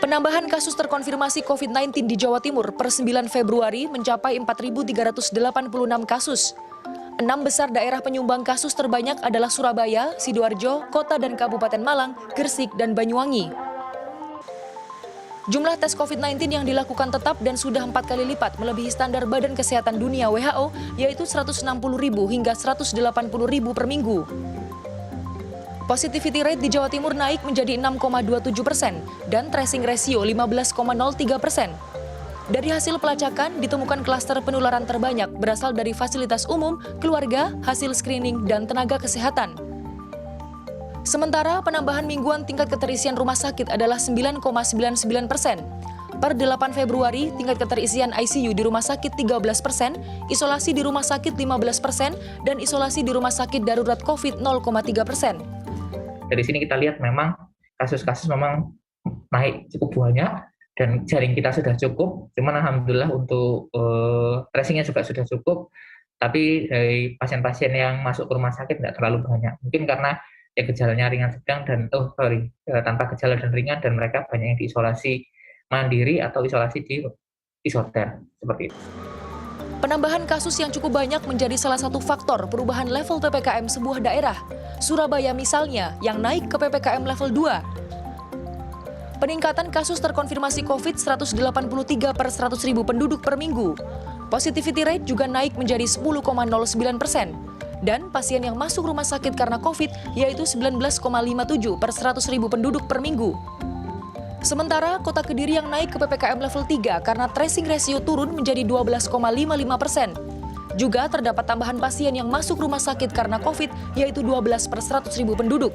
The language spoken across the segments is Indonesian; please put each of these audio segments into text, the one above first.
Penambahan kasus terkonfirmasi COVID-19 di Jawa Timur per 9 Februari mencapai 4.386 kasus. 6 besar daerah penyumbang kasus terbanyak adalah Surabaya, Sidoarjo, Kota dan Kabupaten Malang, Gresik, dan Banyuwangi. Jumlah tes COVID-19 yang dilakukan tetap dan sudah 4 kali lipat melebihi standar Badan Kesehatan Dunia WHO, yaitu 160.000 hingga 180.000 per minggu. Positivity rate di Jawa Timur naik menjadi 6,27% dan tracing ratio 15,03%. Dari hasil pelacakan, ditemukan klaster penularan terbanyak berasal dari fasilitas umum, keluarga, hasil screening, dan tenaga kesehatan. Sementara penambahan mingguan tingkat keterisian rumah sakit adalah 9,99%. Per 8 Februari, tingkat keterisian ICU di rumah sakit 13%, isolasi di rumah sakit 15%, dan isolasi di rumah sakit darurat COVID 0,3%. Dari sini kita lihat memang kasus-kasus memang naik cukup banyak dan jaring kita sudah cukup, cuman alhamdulillah untuk tracingnya juga sudah cukup, tapi dari pasien-pasien yang masuk ke rumah sakit tidak terlalu banyak. Mungkin karena ya gejalanya ringan sedang dan tanpa gejala dan ringan, dan mereka banyak yang diisolasi mandiri atau isolasi di isoter seperti itu. Penambahan kasus yang cukup banyak menjadi salah satu faktor perubahan level PPKM sebuah daerah. Surabaya misalnya, yang naik ke PPKM level 2. Peningkatan kasus terkonfirmasi COVID 183 per 100.000 penduduk per minggu. Positivity rate juga naik menjadi 10,09%. Dan pasien yang masuk rumah sakit karena COVID yaitu 19,57 per 100.000 penduduk per minggu. Sementara Kota Kediri yang naik ke PPKM level 3 karena tracing ratio turun menjadi 12,55%. Juga terdapat tambahan pasien yang masuk rumah sakit karena COVID, yaitu 12 per 100.000 penduduk.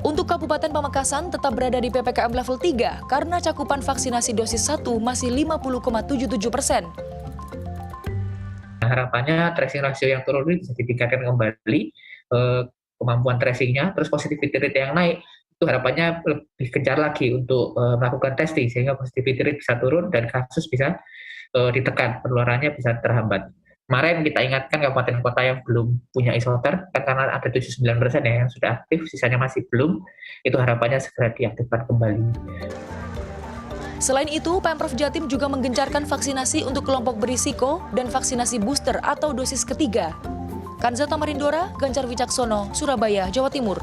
Untuk Kabupaten Pamekasan tetap berada di PPKM level 3 karena cakupan vaksinasi dosis 1 masih 50,77%. Harapannya tracing ratio yang turun bisa ditingkatkan kembali, kemampuan tracingnya, terus positivity rate yang naik, itu harapannya lebih gencar lagi untuk melakukan testing sehingga positivity rate bisa turun dan kasus bisa ditekan, penularannya bisa terhambat. Kemarin kita ingatkan kabupaten kota yang belum punya isoter, karena ada 79% ya yang sudah aktif, sisanya masih belum, itu harapannya segera diaktifkan kembali. Selain itu, Pemprov Jatim juga menggencarkan vaksinasi untuk kelompok berisiko dan vaksinasi booster atau dosis ketiga. Kanza Tamarindora, Ganjar Wicaksono, Surabaya, Jawa Timur.